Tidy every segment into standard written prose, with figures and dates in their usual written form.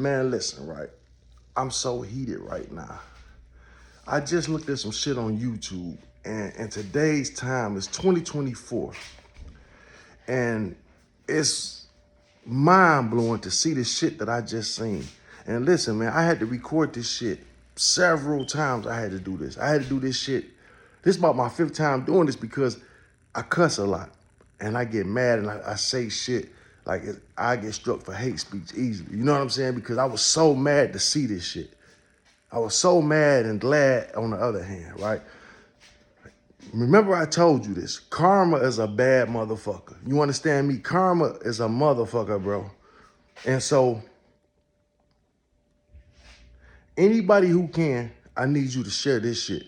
Man, listen, right? I'm so heated right now. I just looked at some shit on YouTube, and today's time is 2024, and it's mind blowing to see the shit that I just seen. And listen, man, I had to record this shit several times. I had to do this. I had to do this shit. This is about my fifth time doing this because I cuss a lot and I get mad and I say shit like I get struck for hate speech easily. You know what I'm saying? Because I was so mad to see this shit. I was so mad and glad on the other hand, right? Remember I told you this. Karma is a bad motherfucker. You understand me? Karma is a motherfucker, bro. And so anybody who can, I need you to share this shit.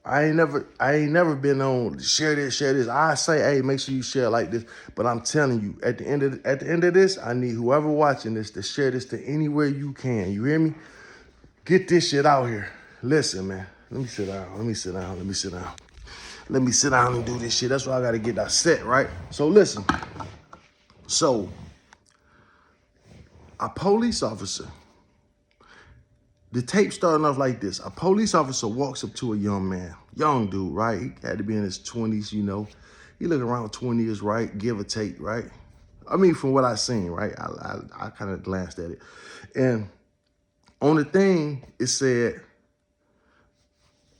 I ain't never been on share this. I say, hey, make sure you share like this. But I'm telling you, at the end of this, I need whoever watching this to share this to anywhere you can. You hear me? Get this shit out here. Listen, man. Let me sit down and do this shit. That's why I gotta get that set, right? So listen. So a police officer. The tape starting off like this. A police officer walks up to a young man. Young dude, right? He had to be in his 20s, you know. He look around 20 years, right? Give or take, right? I mean, from what I seen, right? I kind of glanced at it. And on the thing, it said,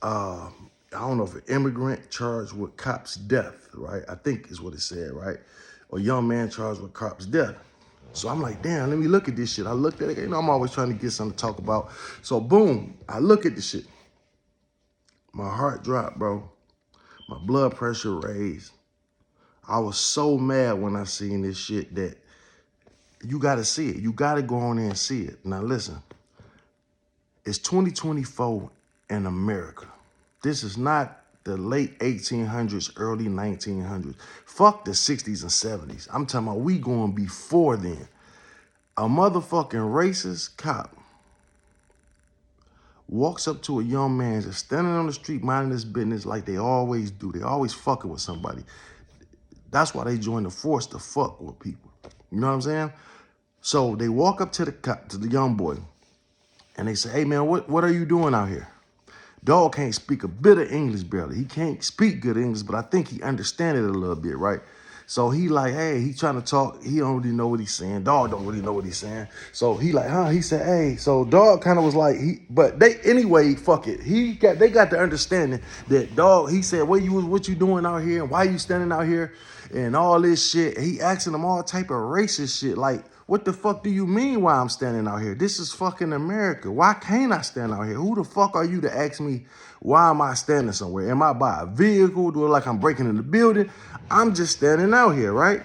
I don't know if an immigrant charged with cop's death, right? I think is what it said, right? Or young man charged with cop's death. So I'm like, damn, let me look at this shit. I looked at it. You know, I'm always trying to get something to talk about. So boom, I look at the shit. My heart dropped, bro. My blood pressure raised. I was so mad when I seen this shit that you got to see it. You got to go on there and see it. Now listen, it's 2024 in America. This is not the late 1800s, early 1900s. Fuck the 60s and 70s. I'm talking about we going before then. A motherfucking racist cop walks up to a young man just standing on the street minding his business like they always do. They always fucking with somebody. That's why they join the force to fuck with people. You know what I'm saying? So they walk up to the cop, to the young boy, and they say, hey man, what are you doing out here? Dog can't speak a bit of English barely. He can't speak good English, but I think he understands it a little bit, right? So he like, hey, he trying to talk. He don't really know what he's saying. Dog don't really know what he's saying. So he like, huh? He said, hey. So dog kind of was like, but they anyway, fuck it. They got the understanding that dog. He said, what you doing out here? And why you standing out here? And all this shit. He asking them all type of racist shit. Like, what the fuck do you mean why I'm standing out here? This is fucking America. Why can't I stand out here? Who the fuck are you to ask me why am I standing somewhere? Am I by a vehicle? Do it like I'm breaking in the building? I'm just standing out here, right?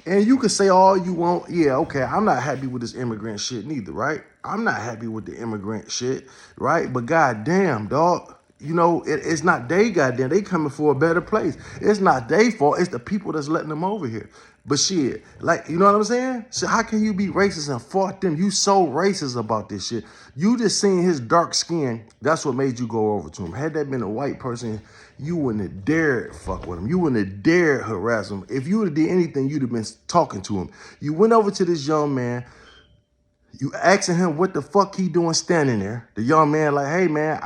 And you can say all you want. Yeah, okay, I'm not happy with this immigrant shit neither, right? I'm not happy with the immigrant shit, right? But goddamn, dog, you know, it's not they goddamn. They coming for a better place. It's not their fault. It's the people that's letting them over here. But shit, like, you know what I'm saying? So how can you be racist and fought them? You so racist about this shit. You just seen his dark skin. That's what made you go over to him. Had that been a white person, you wouldn't have dared fuck with him. You wouldn't have dared harass him. If you would have did anything, you'd have been talking to him. You went over to this young man. You asking him what the fuck he doing standing there. The young man like, hey man,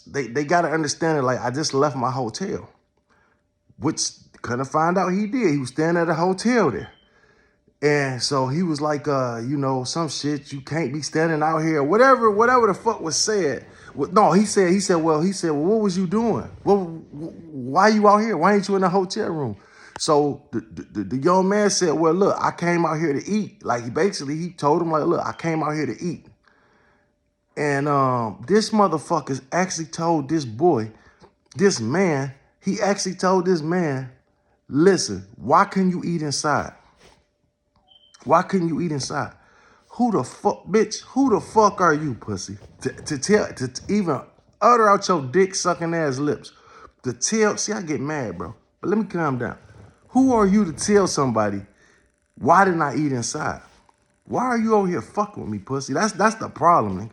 they got to understand it. Like, I just left my hotel. Which couldn't find out he did. He was standing at a hotel there. And so he was like, you know, some shit, you can't be standing out here. Whatever the fuck was said. No, he said, well, what was you doing? Why you out here? Why ain't you in the hotel room? So the young man said, well, look, I came out here to eat. Like, he told him, like, look, I came out here to eat. And this motherfucker actually told this boy, this man, he actually told this man, listen, why can you eat inside? Why couldn't you eat inside? Who the fuck, bitch? Who the fuck are you, pussy? To even utter out your dick sucking ass lips. To tell, see, I get mad, bro. But let me calm down. Who are you to tell somebody, why didn't I eat inside? Why are you over here fucking with me, pussy? That's the problem, nigga.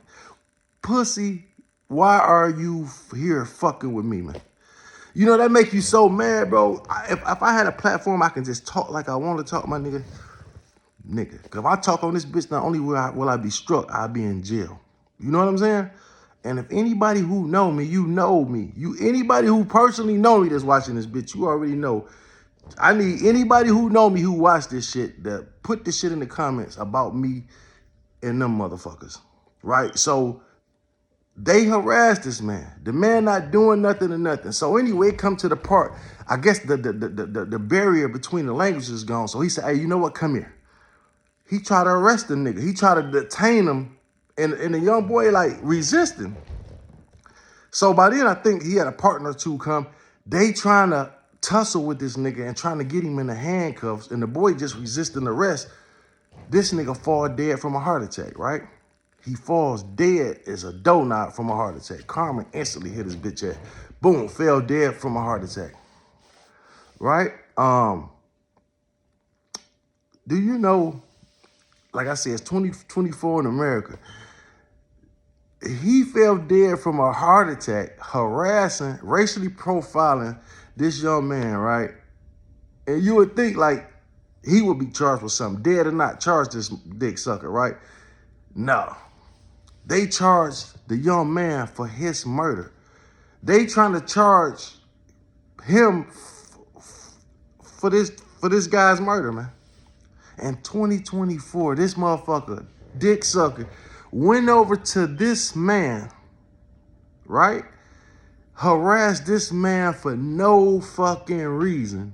Pussy, why are you here fucking with me, man? You know, that make you so mad, bro. If I had a platform, I can just talk like I want to talk, my nigga. nigga. Because if I talk on this bitch, not only will I be struck, I'll be in jail. You know what I'm saying? And if anybody who know me, you know me. Anybody who personally know me that's watching this bitch, you already know. I need anybody who know me who watch this shit to put this shit in the comments about me and them motherfuckers, right? So they harassed this man. The man not doing nothing or nothing. So anyway, it come to the part, I guess the barrier between the languages is gone. So he said, hey, you know what? Come here. He tried to arrest the nigga. He tried to detain him. And the young boy like resisting. So by then, I think he had a partner or two come. They trying to tussle with this nigga and trying to get him in the handcuffs. And the boy just resisting arrest. This nigga fall dead from a heart attack, right? He falls dead as a doughnut from a heart attack. Carmen instantly hit his bitch ass. Boom, fell dead from a heart attack. Right? Do you know, like I said, it's 2024 in America. He fell dead from a heart attack, harassing, racially profiling this young man, right? And you would think like he would be charged with something. Dead or not, charge this dick sucker, right? No. They charged the young man for his murder. They trying to charge him for this guy's murder, man. In 2024, this motherfucker, dick sucker, went over to this man, right? Harassed this man for no fucking reason.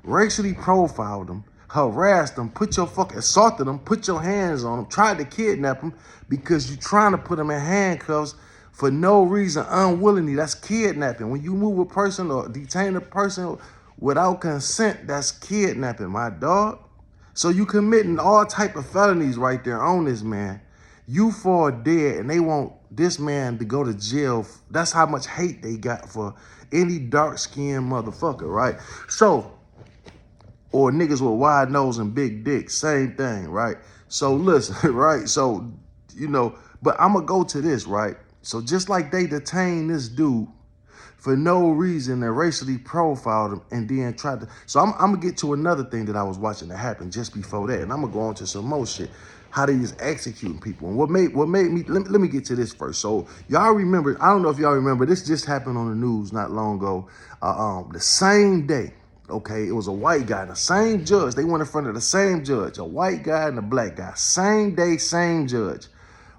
Racially profiled him, harassed him, assaulted him, put your hands on him, tried to kidnap him because you're trying to put him in handcuffs for no reason, unwillingly. That's kidnapping. When you move a person or detain a person without consent, that's kidnapping, my dog. So you committing all type of felonies right there on this man. You fall dead and they want this man to go to jail. That's how much hate they got for any dark-skinned motherfucker, right? So, or niggas with wide nose and big dicks, same thing, right? So listen, right? So, you know, but I'm gonna go to this, right? So just like they detained this dude for no reason and racially profiled him and then tried to, so I'm gonna get to another thing that I was watching that happened just before that, and I'm gonna go on to some more shit, how they just executing people. And what made me, let me get to this first. So y'all remember, I don't know if y'all remember, this just happened on the news not long ago, the same day. Okay, it was a white guy, the same judge. They went in front of the same judge, a white guy and a black guy. Same day, same judge,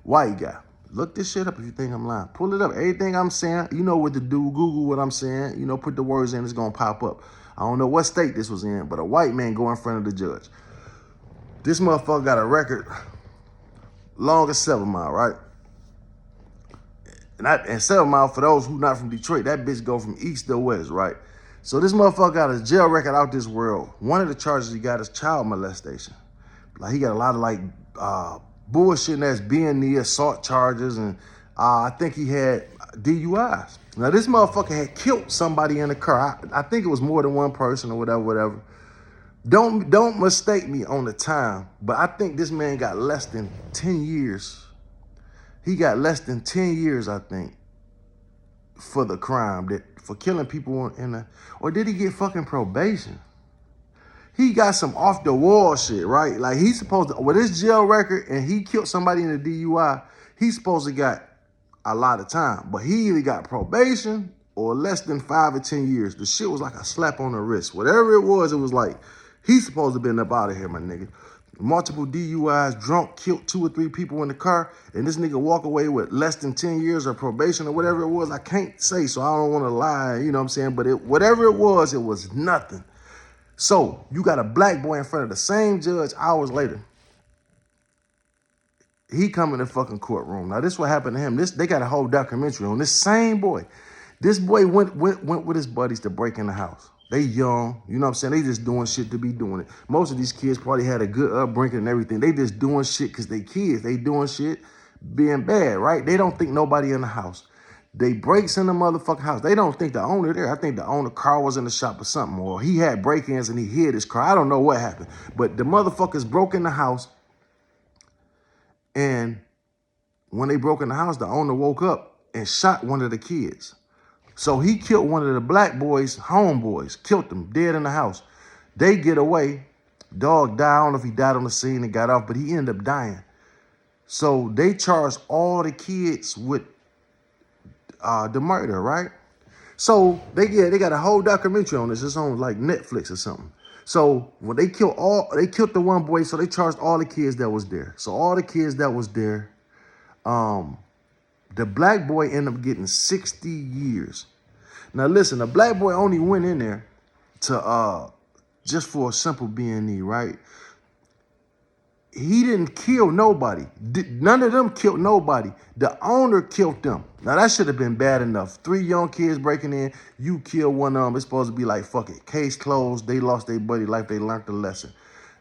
white guy. Look this shit up if you think I'm lying. Pull it up. Everything I'm saying, you know what to do. Google what I'm saying. You know, put the words in, it's going to pop up. I don't know what state this was in, but a white man go in front of the judge. This motherfucker got a record long as 7 Mile, right? And 7 Mile, for those who not from Detroit, that bitch go from east to west, right? So this motherfucker got a jail record out this world. One of the charges he got is child molestation. Like he got a lot of like bullshit that's being the assault charges, and I think he had DUIs. Now this motherfucker had killed somebody in the car. I think it was more than one person or whatever. Don't mistake me on the time, but I think this man got less than 10 years. He got less than 10 years, I think, for the crime, for killing people or did he get fucking probation? He got some off the wall shit, right? Like he's supposed to, with his jail record and he killed somebody in a DUI, he's supposed to got a lot of time, but he either got probation or less than 5 or 10 years. The shit was like a slap on the wrist. Whatever it was like, he's supposed to been up out of here, my nigga. Multiple DUIs, drunk, killed 2 or 3 people in the car, and this nigga walk away with less than 10 years of probation or whatever it was. I can't say, so I don't want to lie, you know what I'm saying? But whatever it was nothing. So you got a black boy in front of the same judge hours later. He come in the fucking courtroom. Now this is what happened to him. They got a whole documentary on this same boy. This boy went with his buddies to break in the house. They young, you know what I'm saying? They just doing shit to be doing it. Most of these kids probably had a good upbringing and everything. They just doing shit because they kids. They doing shit being bad, right? They don't think nobody in the house. They breaks in the motherfucking house. They don't think the owner there. I think the owner car was in the shop or something, or he had break-ins and he hid his car. I don't know what happened, but the motherfuckers broke in the house, and when they broke in the house, the owner woke up and shot one of the kids. So he killed one of the black boys' homeboys, killed them dead in the house. They get away, Dog died. I don't know if he died on the scene and got off, but he ended up dying. So they charged all the kids with the murder, right? So they got a whole documentary on this. It's on like Netflix or something. So when they killed the one boy, so they charged all the kids that was there. So all the kids that was there, the black boy ended up getting 60 years. Now listen, the black boy only went in there to just for a simple B&E, right? He didn't kill nobody. None of them killed nobody. The owner killed them. Now that should have been bad enough. 3 young kids breaking in, you kill one of them. It's supposed to be like, fuck it, case closed. They lost their buddy life. They learned the lesson.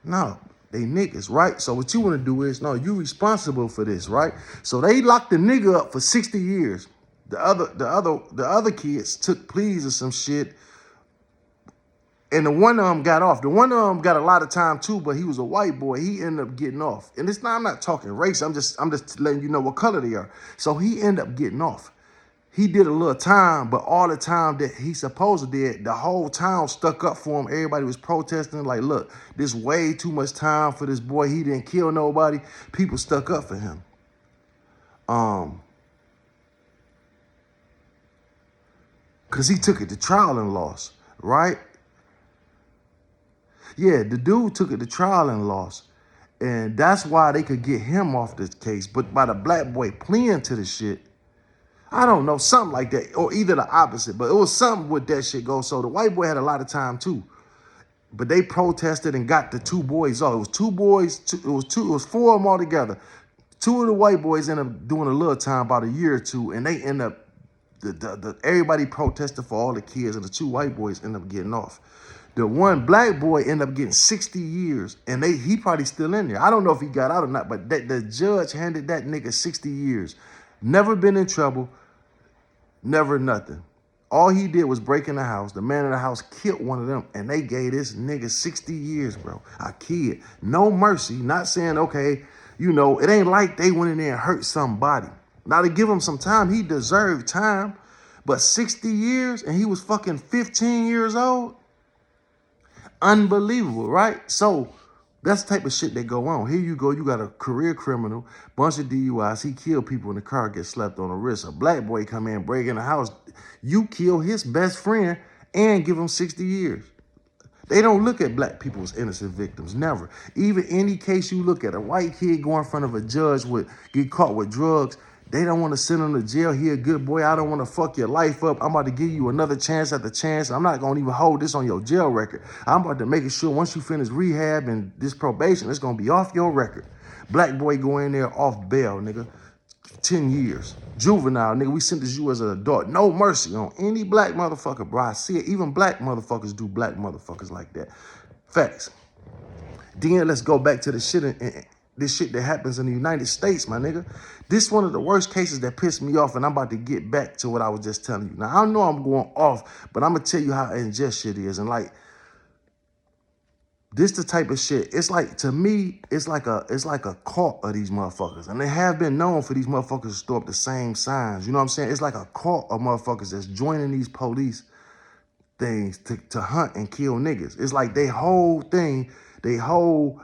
No, they niggas, right? So what you want to do is, no, you responsible for this, right? So they locked the nigga up for 60 years. The other kids took pleas or some shit. And the one of them got off. The one of them got a lot of time too, but he was a white boy. He ended up getting off. And it's not, I'm not talking race. I'm just letting you know what color they are. So he ended up getting off. He did a little time, but all the time that he supposedly did, the whole town stuck up for him. Everybody was protesting like, look, this way too much time for this boy. He didn't kill nobody. People stuck up for him. Because he took it to trial and lost, right? Yeah, the dude took it to trial and lost. And that's why they could get him off this case. But by the black boy pleading to the shit, I don't know, something like that. Or either the opposite. But it was something with that shit go. So the white boy had a lot of time too. But they protested and got the 2 boys off. It was 2 boys. It was 4 of them all together. 2 of the white boys ended up doing a little time, about a year or 2. And they end up, everybody protested for all the kids. And the 2 white boys end up getting off. The one black boy ended up getting 60 years, and he probably still in there. I don't know if he got out or not, but the judge handed that nigga 60 years. Never been in trouble, never nothing. All he did was break in the house. The man in the house killed one of them, and they gave this nigga 60 years, bro. A kid. No mercy. Not saying, okay, you know, it ain't like they went in there and hurt somebody. Now, to give him some time, he deserved time, but 60 years, and he was fucking 15 years old? Unbelievable, right? So that's the type of shit that go on. Here you go, you got a career criminal, bunch of DUIs. He killed people in the car, get slapped on the wrist. A black boy come in, break in the house. You kill his best friend and give him 60 years. They don't look at black people as innocent victims, never. Even any case you look at, a white kid go in front of a judge get caught with drugs, they don't want to send him to jail. He a good boy. I don't want to fuck your life up. I'm about to give you another chance after chance. I'm not going to even hold this on your jail record. I'm about to make it sure once you finish rehab and this probation, it's going to be off your record. Black boy go in there off bail, nigga. 10 years. Juvenile, nigga. We sentence you as an adult. No mercy on any black motherfucker, bro. I see it. Even black motherfuckers do black motherfuckers like that. Facts. Then let's go back to the shit this shit that happens in the United States, my nigga. This one of the worst cases that pissed me off, and I'm about to get back to what I was just telling you. Now, I know I'm going off, but I'm going to tell you how unjust shit is. And, like, this the type of shit, it's like, to me, it's like a cult of these motherfuckers. And they have been known for these motherfuckers to store up the same signs. You know what I'm saying? It's like a cult of motherfuckers that's joining these police things to hunt and kill niggas. It's like they whole thing, they whole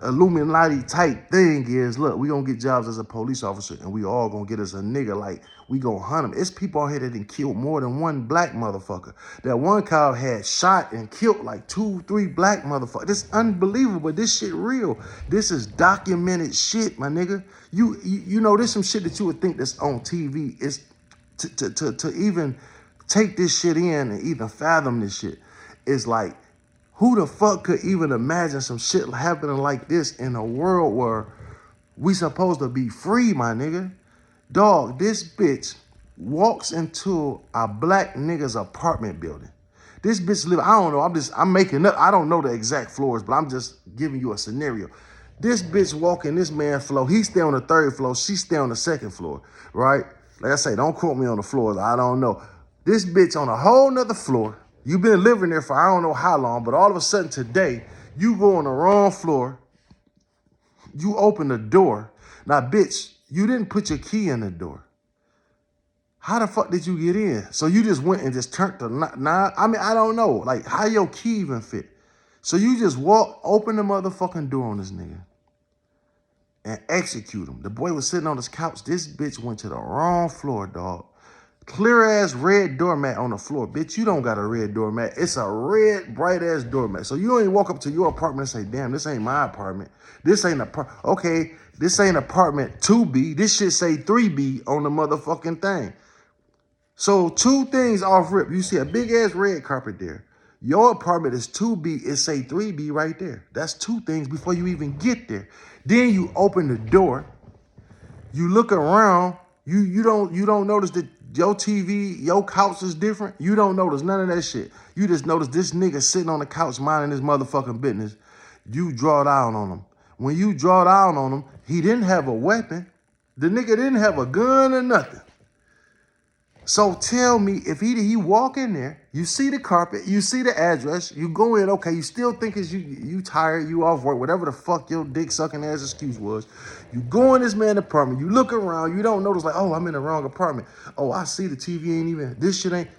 Illuminati type thing is, look, we gonna get jobs as a police officer and we all gonna get us a nigga, like we gonna hunt them. It's people out here that done killed more than one black motherfucker. That one cow had shot and killed like 2, 3 black motherfuckers. This unbelievable. This shit real. This is documented shit, my nigga. You know, there's some shit that you would think that's on TV. It's to even take this shit in and even fathom this shit. It's like, who the fuck could even imagine some shit happening like this in a world where we supposed to be free, my nigga? Dog, this bitch walks into a black nigga's apartment building. This bitch live, I don't know, I'm making up, I don't know the exact floors, but I'm just giving you a scenario. This bitch walking this man's floor, he stay on the 3rd floor, she stay on the 2nd floor, right? Like I say, don't quote me on the floors, I don't know. This bitch on a whole nother floor. You've been living there for I don't know how long, but all of a sudden today, you go on the wrong floor, you open the door. Now, bitch, you didn't put your key in the door. How the fuck did you get in? So you just went and just turned the knob? I mean, I don't know. Like, how your key even fit? So you just open the motherfucking door on this nigga and execute him. The boy was sitting on his couch. This bitch went to the wrong floor, dog. Clear ass red doormat on the floor. Bitch, you don't got a red doormat. It's a red, bright ass doormat. So you don't even walk up to your apartment and say, damn, this ain't my apartment. This ain't okay, this ain't apartment 2B. This shit say 3B on the motherfucking thing. So two things off rip. You see a big ass red carpet there. Your apartment is 2B, it say 3B right there. That's two things before you even get there. Then you open the door, you look around, you don't notice that your TV, your couch is different. You don't notice none of that shit. You just notice this nigga sitting on the couch minding his motherfucking business. You draw down on him. When you draw down on him, he didn't have a weapon. The nigga didn't have a gun or nothing. So tell me, if he walk in there, you see the carpet, you see the address, you go in, okay, you still think it's you tired, you off work, whatever the fuck your dick sucking ass excuse was. You go in this man's apartment, you look around, you don't notice like, oh, I'm in the wrong apartment. Oh, I see the TV ain't even, this shit ain't,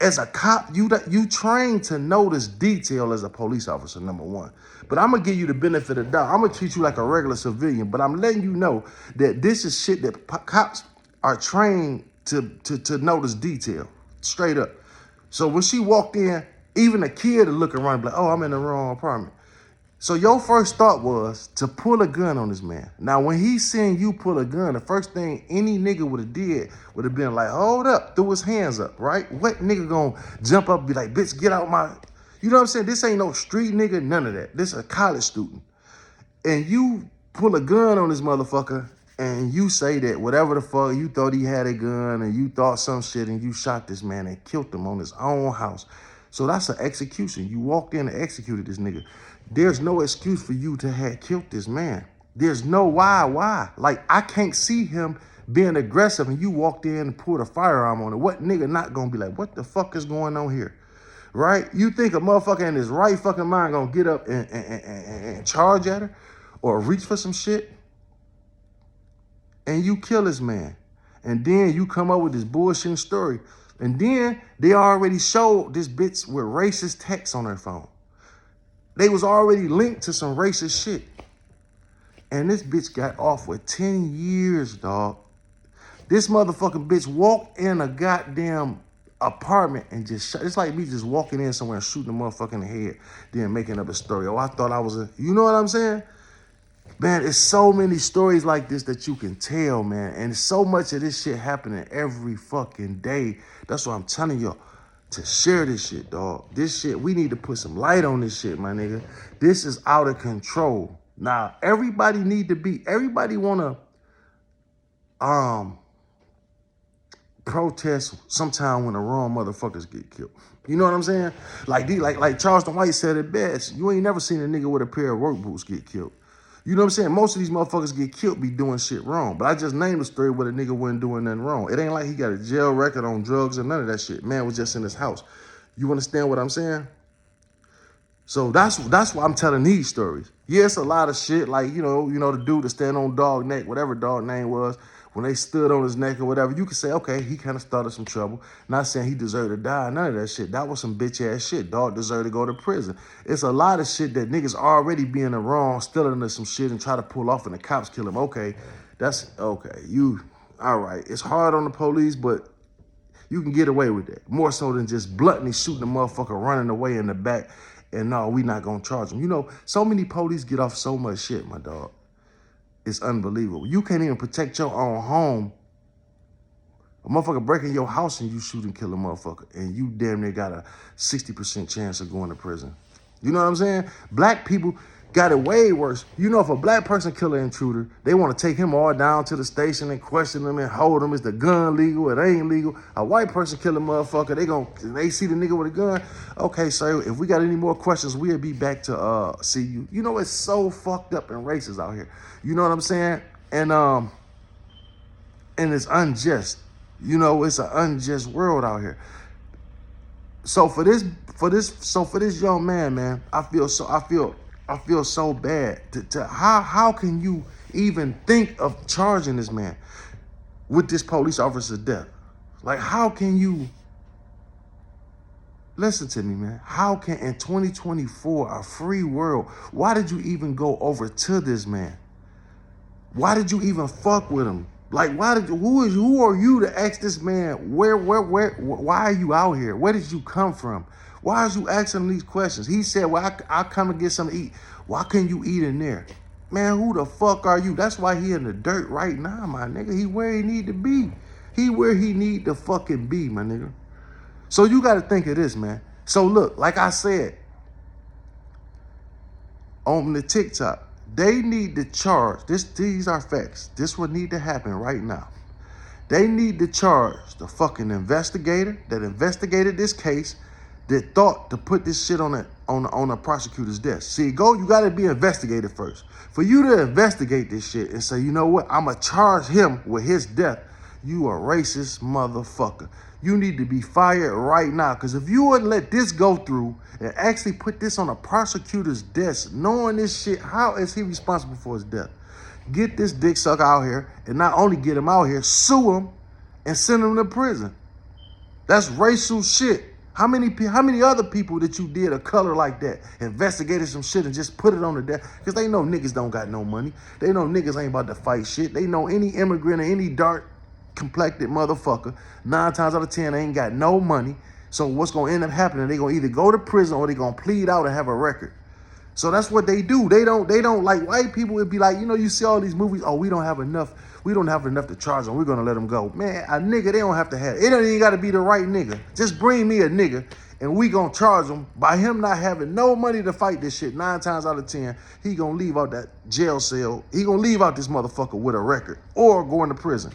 as a cop, you trained to notice detail as a police officer, number one. But I'm gonna give you the benefit of the doubt. I'm gonna treat you like a regular civilian, but I'm letting you know that this is shit that cops are trained to notice detail, straight up. So when she walked in, even a kid would look around and be like, oh, I'm in the wrong apartment. So your first thought was to pull a gun on this man. Now, when he seen you pull a gun, the first thing any nigga would have did would have been like, hold up, threw his hands up, right? What nigga gonna jump up and be like, bitch, get out my, you know what I'm saying? This ain't no street nigga, none of that. This is a college student. And you pull a gun on this motherfucker and you say that whatever the fuck, you thought he had a gun and you thought some shit and you shot this man and killed him on his own house. So that's an execution. You walked in and executed this nigga. There's no excuse for you to have killed this man. There's no why. Like, I can't see him being aggressive and you walked in and pulled a firearm on it. What nigga not gonna be like, what the fuck is going on here? Right? You think a motherfucker in his right fucking mind gonna get up and charge at her or reach for some shit? And you kill this man. And then you come up with this bullshit story. And then they already showed this bitch with racist text on her phone. They was already linked to some racist shit. And this bitch got off with 10 years, dog. This motherfucking bitch walked in a goddamn apartment and just shot. It's like me just walking in somewhere and shooting a motherfucker in the head, then making up a story. Oh, I thought I was you know what I'm saying? Man, it's so many stories like this that you can tell, man. And so much of this shit happening every fucking day. That's why I'm telling y'all to share this shit, dog. This shit, we need to put some light on this shit, my nigga. This is out of control. Now, everybody want to protest sometime when the wrong motherfuckers get killed. You know what I'm saying? Like Charleston White said it best. You ain't never seen a nigga with a pair of work boots get killed. You know what I'm saying? Most of these motherfuckers get killed be doing shit wrong. But I just named a story where the nigga wasn't doing nothing wrong. It ain't like he got a jail record on drugs or none of that shit. Man was just in his house. You understand what I'm saying? So that's why I'm telling these stories. Yeah, it's a lot of shit. Like, you know, the dude that stand on dog neck, whatever dog name was, when they stood on his neck or whatever, you could say, okay, he kind of started some trouble. Not saying he deserved to die, none of that shit. That was some bitch ass shit. Dog deserved to go to prison. It's a lot of shit that niggas already be in the wrong, still into some shit and try to pull off and the cops kill him. Okay, that's okay. All right. It's hard on the police, but you can get away with that. More so than just bluntly shooting a motherfucker running away in the back and no, we not gonna charge him. You know, so many police get off so much shit, my dog. It's unbelievable. You can't even protect your own home. A motherfucker breaking your house and you shoot and kill a motherfucker. And you damn near got a 60% chance of going to prison. You know what I'm saying? Black people got it way worse. You know, if a black person kill an intruder, they want to take him all down to the station and question him and hold him. Is the gun legal? It ain't legal. A white person kill a motherfucker, they see the nigga with a gun. Okay, sir, if we got any more questions, we'll be back to see you. You know, it's so fucked up and racist out here. You know what I'm saying? And it's unjust. You know, it's an unjust world out here. So for this young man, I feel so bad. How can you even think of charging this man with this police officer's death? Like, how can you Listen to me, man. How can in 2024, a free world, why did you even go over to this man? Why did you even fuck with him? Like, who are you to ask this man, why are you out here? Where did you come from? Why are you asking him these questions? He said, well, I come and get something to eat. Why couldn't you eat in there? Man, who the fuck are you? That's why he in the dirt right now, my nigga. He where he need to be. He where he need to fucking be, my nigga. So you got to think of this, man. So look, like I said, on the TikTok, they need to charge, these are facts. This would need to happen right now. They need to charge the fucking investigator that investigated this case, that thought to put this shit on a prosecutor's desk. See, you gotta be investigated first. For you to investigate this shit and say, you know what, I'ma charge him with his death, you a racist motherfucker. You need to be fired right now. Because if you wouldn't let this go through and actually put this on a prosecutor's desk, knowing this shit, how is he responsible for his death? Get this dick sucker out here, and not only get him out here, sue him and send him to prison. That's racial shit. How many other people that you did a color like that, investigated some shit and just put it on the desk? Because they know niggas don't got no money. They know niggas ain't about to fight shit. They know any immigrant or any dark complected motherfucker, 9 times out of 10, ain't got no money. So what's gonna end up happening? They gonna either go to prison or they gonna plead out and have a record. So that's what they do. They don't like white people. Would be like, you see all these movies. Oh, we don't have enough to charge them. We're gonna let them go. Man, a nigga, they don't have to have it. It don't even gotta be the right nigga. Just bring me a nigga and we gonna charge him by him not having no money to fight this shit. 9 times out of 10, he gonna leave out that jail cell. He gonna leave out this motherfucker with a record or go into prison.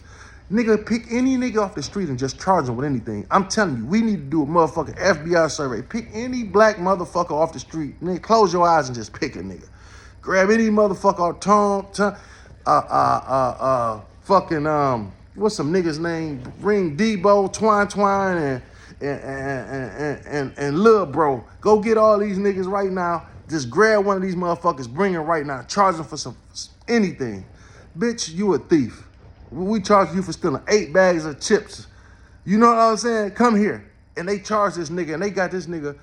Nigga, pick any nigga off the street and just charge him with anything. I'm telling you, we need to do a motherfucking FBI survey. Pick any black motherfucker off the street. Nigga, close your eyes and just pick a nigga. Grab any motherfucker off what's some niggas name? Ring Debo, Twine, and Lil Bro. Go get all these niggas right now. Just grab one of these motherfuckers, bring him right now. Charge him for anything. Bitch, you a thief. We charge you for stealing 8 bags of chips. You know what I'm saying? Come here. And they charge this nigga, and they got this nigga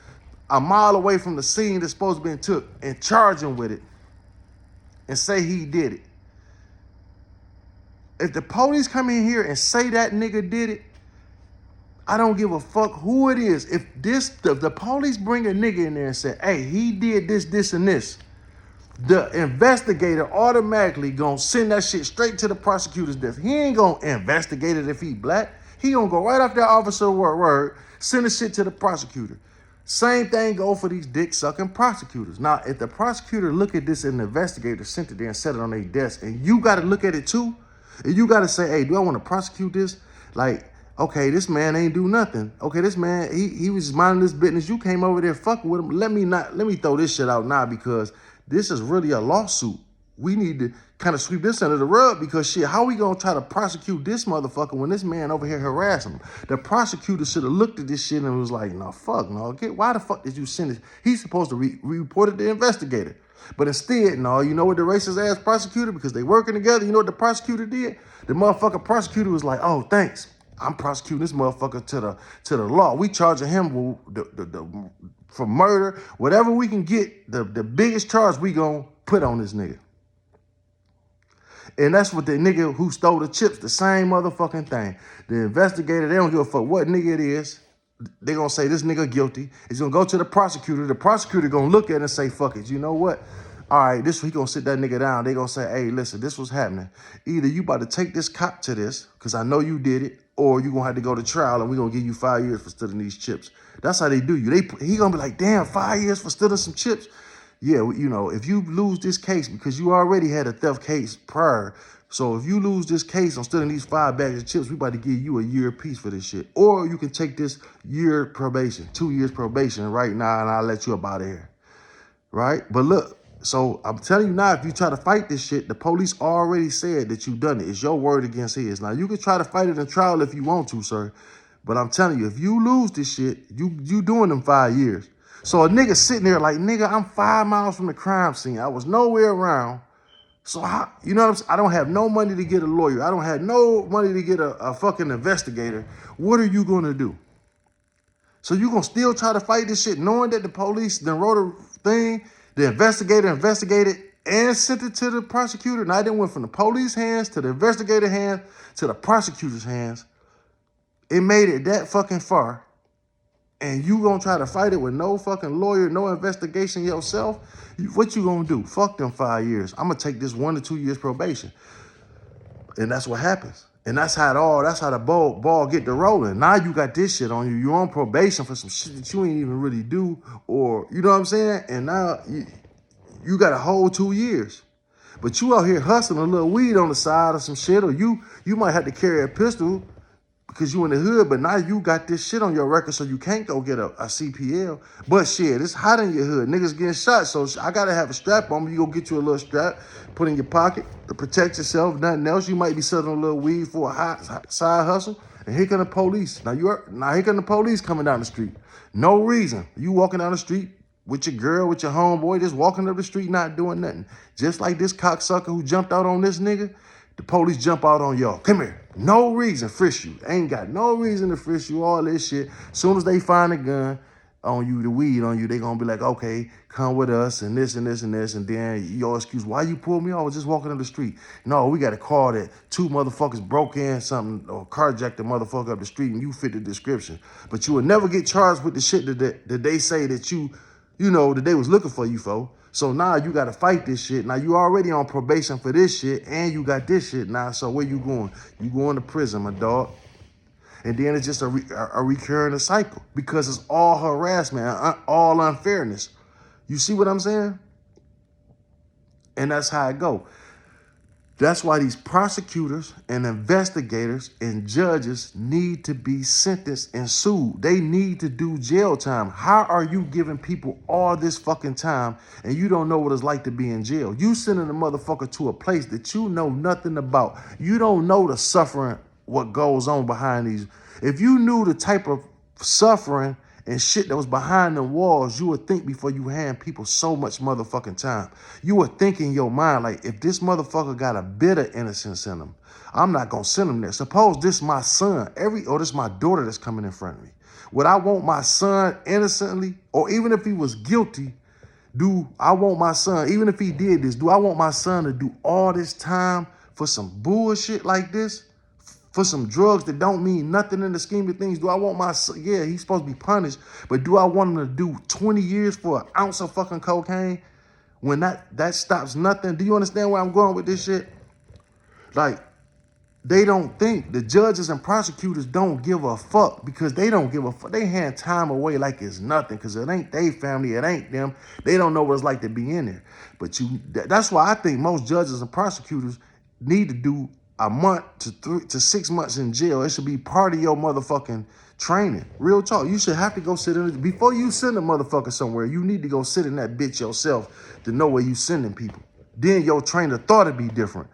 a mile away from the scene that's supposed to be took and charge him with it and say he did it. If the police come in here and say that nigga did it, I don't give a fuck who it is. If the police bring a nigga in there and say, hey, he did this, this, and this, the investigator automatically gonna send that shit straight to the prosecutor's desk. He ain't gonna investigate it if he black. He gonna go right off that officer word, send the shit to the prosecutor. Same thing go for these dick-sucking prosecutors. Now, if the prosecutor look at this and the investigator sent it there and set it on their desk, and you gotta look at it too, and you gotta say, hey, do I wanna prosecute this? Like, okay, this man ain't do nothing. Okay, this man, he was just minding his business. You came over there fucking with him. Let me throw this shit out now because this is really a lawsuit. We need to kind of sweep this under the rug because shit, how we gonna try to prosecute this motherfucker when this man over here harassing him? The prosecutor should have looked at this shit and was like, no, fuck, no. Why the fuck did you send it? He's supposed to report it to the investigator. But instead, no, you know what the racist ass prosecutor, because they working together, you know what the prosecutor did? The motherfucking prosecutor was like, oh, thanks. I'm prosecuting this motherfucker to the law. We charging him for murder, whatever we can get, the biggest charge we gonna put on this nigga. And that's what the nigga who stole the chips, the same motherfucking thing. The investigator, they don't give a fuck what nigga it is. They gonna say this nigga guilty. It's gonna go to the prosecutor. The prosecutor gonna look at it and say, fuck it. You know what? All right, he gonna sit that nigga down. They gonna say, hey, listen, this was happening. Either you about to take this cop to this, because I know you did it, or you gonna have to go to trial and we gonna give you 5 years for stealing these chips. That's how they do you. He gonna be like, damn, 5 years for stealing some chips? Yeah, you know, if you lose this case, because you already had a theft case prior, so if you lose this case on stealing these 5 bags of chips, we about to give you a year apiece for this shit. Or you can take this year probation, 2 years probation right now, and I'll let you up out of here. Right? But look, so I'm telling you now, if you try to fight this shit, the police already said that you done it. It's your word against his. Now, you can try to fight it in trial if you want to, sir. But I'm telling you, if you lose this shit, you doing them 5 years. So a nigga sitting there like, nigga, I'm 5 miles from the crime scene. I was nowhere around. So, you know what I'm saying? I don't have no money to get a lawyer. I don't have no money to get a fucking investigator. What are you going to do? So you gonna still try to fight this shit knowing that the police then wrote a thing, the investigator investigated and sent it to the prosecutor. Now it then went from the police hands to the investigator hands to the prosecutor's hands. It made it that fucking far. And you gonna try to fight it with no fucking lawyer, no investigation yourself? What you gonna do? Fuck them 5 years. I'm gonna take this 1 to 2 years probation. And that's what happens. And that's how the ball get to rolling. Now you got this shit on you. You're on probation for some shit that you ain't even really do, or you know what I'm saying? And now you got a whole 2 years. But you out here hustling a little weed on the side or some shit, or you might have to carry a pistol because you in the hood, but now you got this shit on your record, so you can't go get a CPL. But shit, it's hot in your hood. Niggas getting shot, so I gotta have a strap on me. You go get you a little strap, put in your pocket to protect yourself, nothing else. You might be selling a little weed for a hot side hustle, and here come the police. Now here come the police coming down the street. No reason. You walking down the street with your girl, with your homeboy, just walking up the street, not doing nothing. Just like this cocksucker who jumped out on this nigga, the police jump out on y'all. Come here. No reason, frisk you. Ain't got no reason to frisk you, all this shit. Soon as they find a gun on you, the weed on you, they gonna be like, okay, come with us and this and this and this. And then your excuse, why you pulled me off? I was just walking up the street. No, we got a car that 2 motherfuckers broke in something or carjacked a motherfucker up the street and you fit the description. But you will never get charged with the shit that they say that you know, that they was looking for you for. So now you got to fight this shit. Now you already on probation for this shit, and you got this shit now. So where you going? You going to prison, my dog. And then it's just a recurring cycle because it's all harassment, all unfairness. You see what I'm saying? And that's how it go. That's why these prosecutors and investigators and judges need to be sentenced and sued. They need to do jail time. How are you giving people all this fucking time and you don't know what it's like to be in jail? You sending a motherfucker to a place that you know nothing about. You don't know the suffering, what goes on behind these. If you knew the type of suffering and shit that was behind the walls, you would think before you hand people so much motherfucking time. You would think in your mind, like, if this motherfucker got a bit of innocence in him, I'm not gonna send him there. Suppose this my son, or this my daughter that's coming in front of me. Would I want my son innocently, or even if he was guilty, do I want my son, even if he did this, do I want my son to do all this time for some bullshit like this? For some drugs that don't mean nothing in the scheme of things? Do I want my son, yeah, he's supposed to be punished, but do I want him to do 20 years for an ounce of fucking cocaine when that stops nothing? Do you understand where I'm going with this shit? Like, they don't think, the judges and prosecutors don't give a fuck because they don't give a fuck. They hand time away like it's nothing because it ain't their family, it ain't them. They don't know what it's like to be in there. But that's why I think most judges and prosecutors need to do a month to 3 to 6 months in jail. It should be part of your motherfucking training. Real talk. You should have to go sit in it. Before you send a motherfucker somewhere, you need to go sit in that bitch yourself to know where you sending people. Then your trainer thought it'd be different.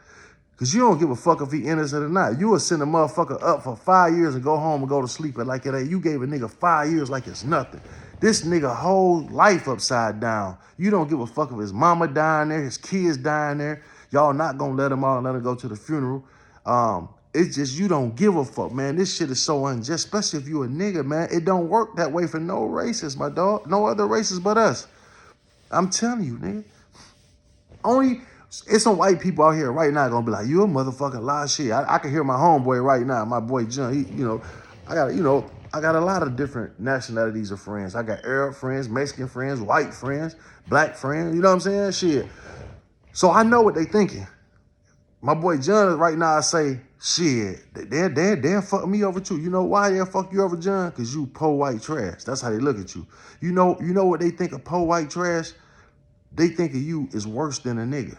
Because you don't give a fuck if he innocent or not. You will send a motherfucker up for 5 years and go home and go to sleep. And like it ain't, you gave a nigga 5 years like it's nothing. This nigga whole life upside down. You don't give a fuck if his mama dying there, his kids dying there. Y'all not gonna let him out and let him go to the funeral. It's just you don't give a fuck, man. This shit is so unjust, especially if you a nigga, man. It don't work that way for no races, my dog. No other races but us. I'm telling you, nigga. It's some white people out here right now gonna be like, you a motherfucking lie shit. I can hear my homeboy right now, my boy John. I got a lot of different nationalities of friends. I got Arab friends, Mexican friends, white friends, black friends. You know what I'm saying? Shit. So I know what they thinking. My boy John right now, I say, shit, they'll fuck me over too. You know why they'll fuck you over, John? Because you poor white trash. That's how they look at you. You know what they think of poor white trash? They think of you is worse than a nigga.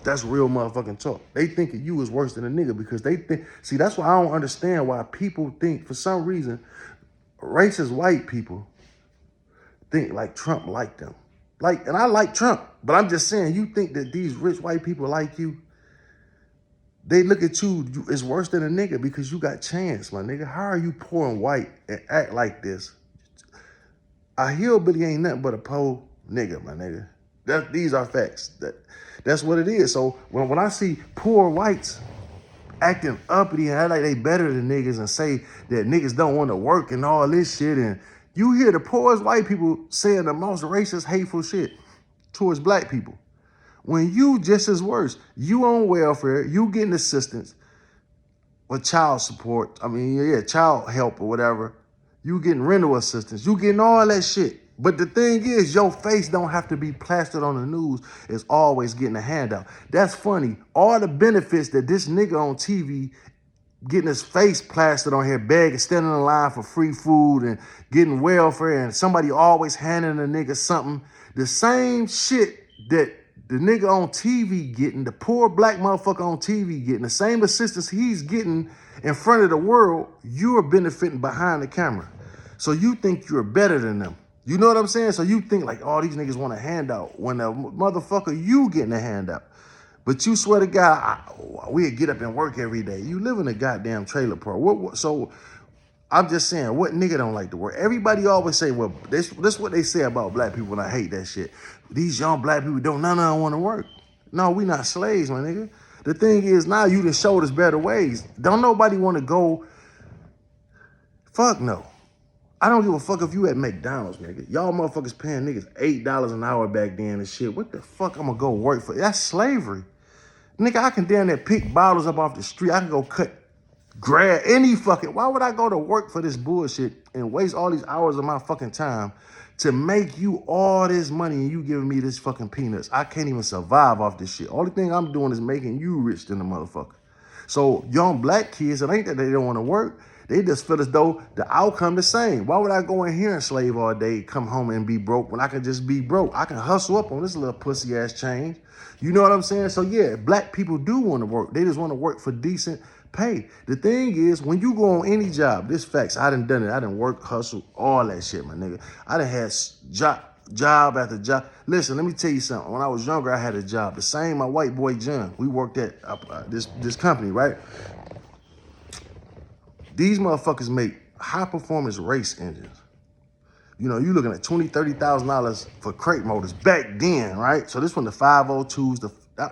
That's real motherfucking talk. They think of you is worse than a nigga because they think, see, that's why I don't understand why people think, for some reason, racist white people think like Trump liked them. Like, and I like Trump, but I'm just saying, you think that these rich white people like you, they look at you as worse than a nigga because you got chance, my nigga. How are you poor and white and act like this? A hillbilly ain't nothing but a poor nigga, my nigga. These are facts. That's what it is. So when I see poor whites acting uppity and act like they better than niggas and say that niggas don't want to work and all this shit and You hear the poorest white people saying the most racist, hateful shit towards black people. When you just as worse, you on welfare, you getting assistance or child support. I mean, yeah, child help or whatever. You getting rental assistance. You getting all that shit. But the thing is, your face don't have to be plastered on the news. It's always getting a handout. That's funny. All the benefits that this nigga on TV getting his face plastered on here, begging, standing in line for free food and getting welfare and somebody always handing a nigga something. The same shit that the nigga on TV getting, the poor black motherfucker on TV getting, the same assistance he's getting in front of the world, you're benefiting behind the camera. So you think you're better than them. You know what I'm saying? So you think like, oh, these niggas want a handout when the motherfucker, you getting a handout. But you swear to God, we'd get up and work every day. You live in a goddamn trailer park. So I'm just saying, what nigga don't like to work? Everybody always say, well, this what they say about black people, and I hate that shit. These young black people none of them want to work. No, we not slaves, my nigga. The thing is, now you done showed us better ways. Don't nobody want to go, fuck no. I don't give a fuck if you at McDonald's, nigga. Y'all motherfuckers paying niggas $8 an hour back then and shit. What the fuck I'm gonna go work for? That's slavery. Nigga, I can damn near pick bottles up off the street. I can go grab any fucking, why would I go to work for this bullshit and waste all these hours of my fucking time to make you all this money and you giving me this fucking peanuts? I can't even survive off this shit. Only thing I'm doing is making you rich than the motherfucker. So young black kids, it ain't that they don't want to work. They just feel as though the outcome the same. Why would I go in here and slave all day, come home and be broke when I can just be broke? I can hustle up on this little pussy ass change. You know what I'm saying? So yeah, black people do want to work. They just want to work for decent pay. The thing is, when you go on any job, this facts, I done it. I done work, hustle, all that shit, my nigga. I done had job after job. Listen, let me tell you something. When I was younger, I had a job. The same my white boy John. We worked at this company, right? These motherfuckers make high performance race engines. You know, you looking at $20,000, $30,000 for crate motors back then, right? So this one, the 502s,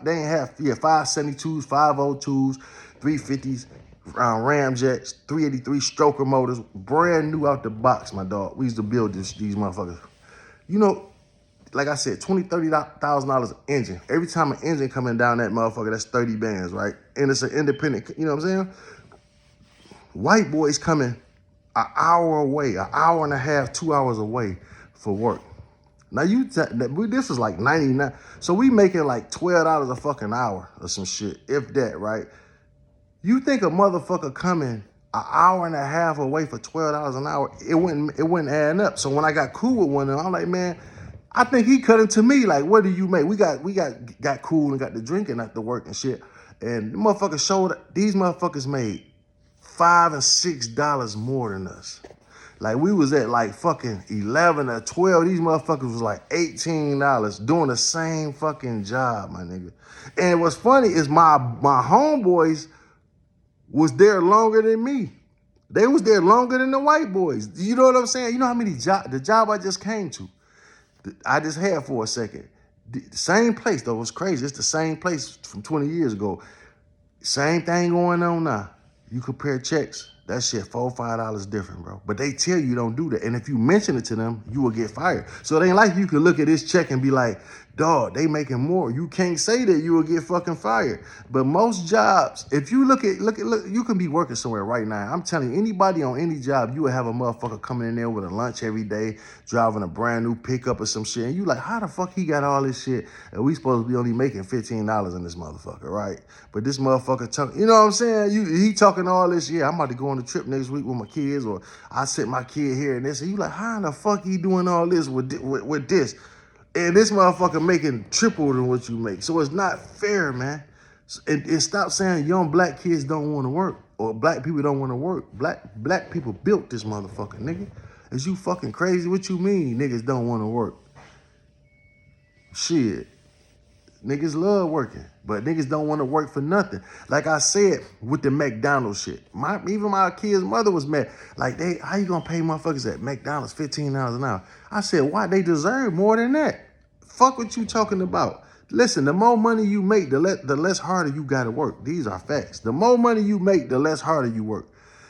they ain't have, 572s, 502s, 350s, Ramjets, 383 stroker motors, brand new out the box, my dog. We used to build these motherfuckers. You know, like I said, $20,000, $30,000 engine. Every time an engine coming down that motherfucker, that's 30 bands, right? And it's an independent, you know what I'm saying? White boys coming an hour away, an hour and a half, 2 hours away for work. Now this is like 99. So we making like $12 a fucking hour or some shit, if that, right? You think a motherfucker coming an hour and a half away for $12 an hour, it wouldn't add up. So when I got cool with one of them, I'm like, man, I think he cut it to me. Like, what do you make? We got cool and got the drinking after work and shit. And the motherfuckers showed, these motherfuckers made $5 and $6 more than us. Like we was at like fucking 11 or 12. These motherfuckers was like $18 doing the same fucking job, my nigga. And what's funny is my homeboys was there longer than me. They was there longer than the white boys. You know what I'm saying? You know how many the job I just came to, I just had for a second. The same place though, it was crazy. It's the same place from 20 years ago. Same thing going on now. You compare checks, that shit $4 or $5 different, bro. But they tell you don't do that. And if you mention it to them, you will get fired. So it ain't like you can look at this check and be like, dog, they making more. You can't say that, you will get fucking fired. But most jobs, if you look, you can be working somewhere right now. I'm telling you, anybody on any job, you will have a motherfucker coming in there with a lunch every day, driving a brand new pickup or some shit. And you like, how the fuck he got all this shit? And we supposed to be only making $15 in this motherfucker, right? But this motherfucker talking, you know what I'm saying? He talking all this, yeah, I'm about to go on a trip next week with my kids, or I sent my kid here and this. And you like, how in the fuck he doing all this with this? And this motherfucker making triple than what you make. So it's not fair, man. And stop saying young black kids don't want to work or black people don't want to work. Black people built this motherfucker, nigga. Is you fucking crazy? What you mean niggas don't want to work? Shit. Niggas love working, but niggas don't want to work for nothing. Like I said, with the McDonald's shit. Even my kid's mother was mad. Like, how you gonna pay motherfuckers at McDonald's $15 an hour? I said, why? They deserve more than that. Fuck what you talking about. Listen, the more money you make, the less harder you gotta work. These are facts. The more money you make, the less harder you work.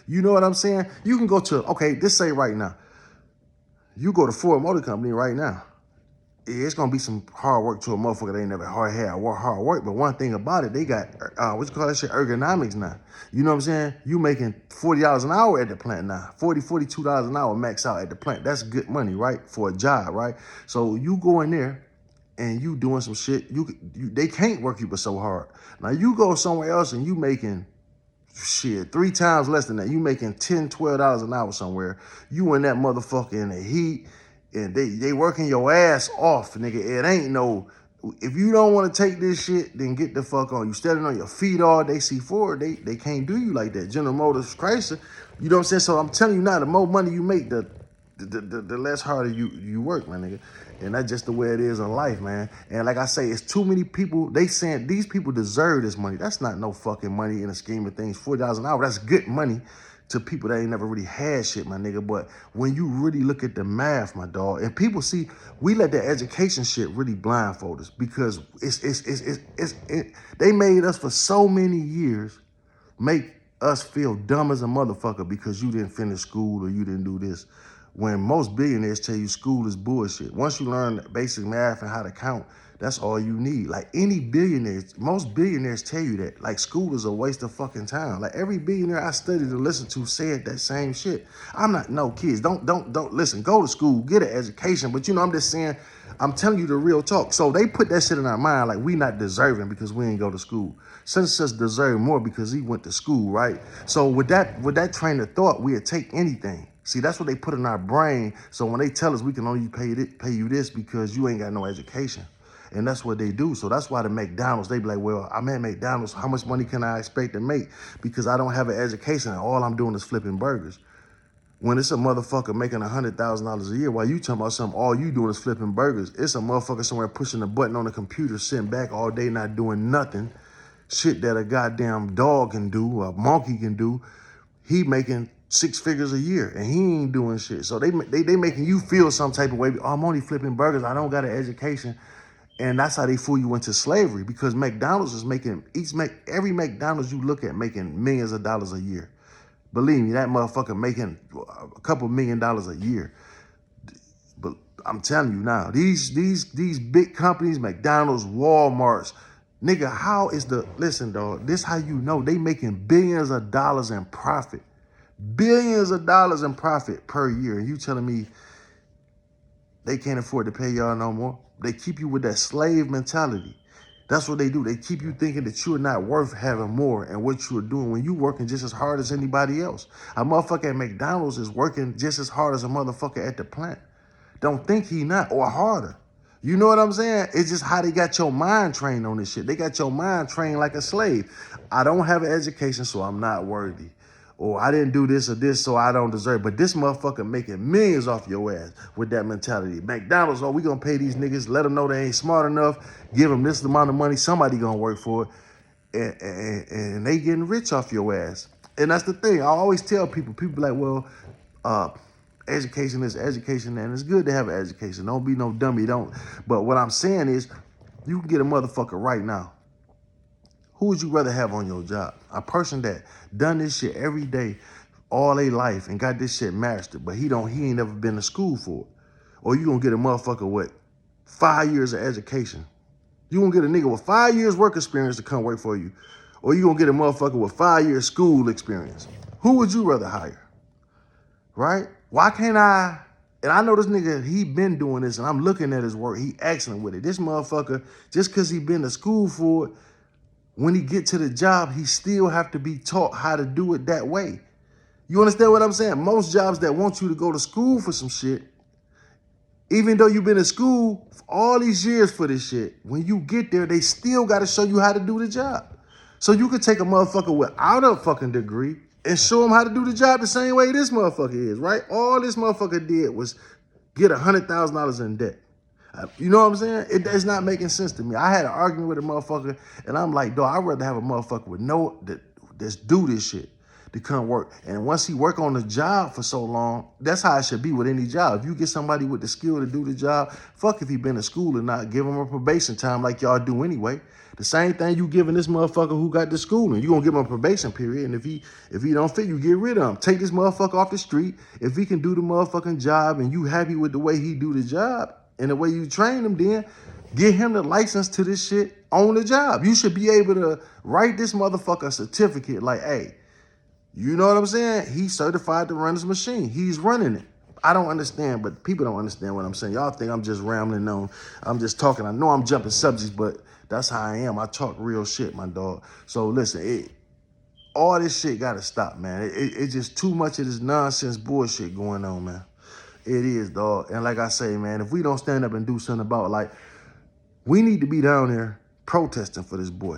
You know what I'm saying? You can go to, okay, this say right now, You go to Ford Motor Company right now. It's gonna be some hard work to a motherfucker that ain't never hard work. But one thing about it, they got what you call that shit, ergonomics now. You know what I'm saying? You making $40 an hour at the plant now. $42 an hour max out at the plant. That's good money, right? For a job, right? So you go in there and you doing some shit. They can't work you but so hard. Now you go somewhere else and you making shit 3 times less than that. You making $10, $12 an hour somewhere. You in that motherfucker in the heat, and they working your ass off, nigga. It ain't no, if you don't want to take this shit, then get the fuck on. You standing on your feet all day. C4, they can't do you like that. General Motors, Chrysler, you know what I'm saying? So I'm telling you now, the more money you make, the less harder you work, my nigga. And that's just the way it is in life, man. And like I say, it's too many people, they saying these people deserve this money. That's not no fucking money in the scheme of things. $40 an hour, that's good money to people that ain't never really had shit, my nigga. But when you really look at the math, my dog, and people see, we let the education shit really blindfold us because they made us for so many years make us feel dumb as a motherfucker because you didn't finish school or you didn't do this. When most billionaires tell you school is bullshit. Once you learn basic math and how to count, that's all you need. Like any billionaires, most billionaires tell you that. Like school is a waste of fucking time. Like every billionaire I studied and listened to said that same shit. I'm not, no kids, don't listen, go to school, get an education. But you know, I'm just saying, I'm telling you the real talk. So they put that shit in our mind like we not deserving because we ain't go to school. Such and deserve more because he went to school, right? So with that train of thought, we'd take anything. See, that's what they put in our brain. So when they tell us we can only pay you this because you ain't got no education. And that's what they do. So that's why the McDonald's, they be like, well, I'm at McDonald's. How much money can I expect to make? Because I don't have an education and all I'm doing is flipping burgers. When it's a motherfucker making $100,000 a year, while you talking about something, all you doing is flipping burgers. It's a motherfucker somewhere pushing a button on the computer, sitting back all day, not doing nothing. Shit that a goddamn dog can do, a monkey can do. He making 6 figures a year and he ain't doing shit. So they making you feel some type of way. Oh, I'm only flipping burgers. I don't got an education. And that's how they fool you into slavery because McDonald's is making, every McDonald's you look at making millions of dollars a year. Believe me, that motherfucker making a couple $1 million a year. But I'm telling you now, these big companies, McDonald's, Walmart's, nigga, how is listen, dog, this how you know they making billions of dollars in profit. Billions of dollars in profit per year. And you telling me they can't afford to pay y'all no more? They keep you with that slave mentality. That's what they do. They keep you thinking that you're not worth having more and what you're doing when you working just as hard as anybody else. A motherfucker at McDonald's is working just as hard as a motherfucker at the plant. Don't think he not, or harder. You know what I'm saying? It's just how they got your mind trained on this shit. They got your mind trained like a slave. I don't have an education, so I'm not worthy. Or I didn't do this or this, so I don't deserve. But this motherfucker making millions off your ass with that mentality. McDonald's, oh, we gonna pay these niggas, let them know they ain't smart enough, give them this amount of money, somebody gonna work for it, and they getting rich off your ass. And that's the thing. I always tell people like, well, education is education, and it's good to have an education. Don't be no dummy, don't. But what I'm saying is, you can get a motherfucker right now. Who would you rather have on your job? A person that done this shit every day, all their life, and got this shit mastered, but he ain't never been to school for it. Or you gonna get a motherfucker with 5 years of education. You gonna get a nigga with 5 years work experience to come work for you. Or you gonna get a motherfucker with 5 years school experience. Who would you rather hire? Right? Why can't I? And I know this nigga, he been doing this, and I'm looking at his work. He excellent with it. This motherfucker, just because he been to school for it, when he get to the job, he still have to be taught how to do it that way. You understand what I'm saying? Most jobs that want you to go to school for some shit, even though you've been in school for all these years for this shit, when you get there, they still got to show you how to do the job. So you could take a motherfucker without a fucking degree and show him how to do the job the same way this motherfucker is, right? All this motherfucker did was get $100,000 in debt. You know what I'm saying? It's not making sense to me. I had an argument with a motherfucker, and I'm like, dog, I'd rather have a motherfucker with that's do this shit. to come work. And once he work on the job for so long, that's how it should be with any job. If you get somebody with the skill to do the job, fuck if he been to school or not, give him a probation time like y'all do anyway. The same thing you giving this motherfucker who got the schooling. You gonna give him a probation period, and if he don't fit, you get rid of him. Take this motherfucker off the street. If he can do the motherfucking job and you happy with the way he do the job and the way you train him, then get him the license to this shit on the job. You should be able to write this motherfucker a certificate like, hey, you know what I'm saying? He's certified to run his machine. He's running it. I don't understand, but people don't understand what I'm saying. Y'all think I'm just rambling on. I'm just talking. I know I'm jumping subjects, but that's how I am. I talk real shit, my dog. So listen, all this shit got to stop, man. It's just too much of this nonsense bullshit going on, man. It is, dog. And like I say, man, if we don't stand up and do something about it, like, we need to be down there protesting for this boy.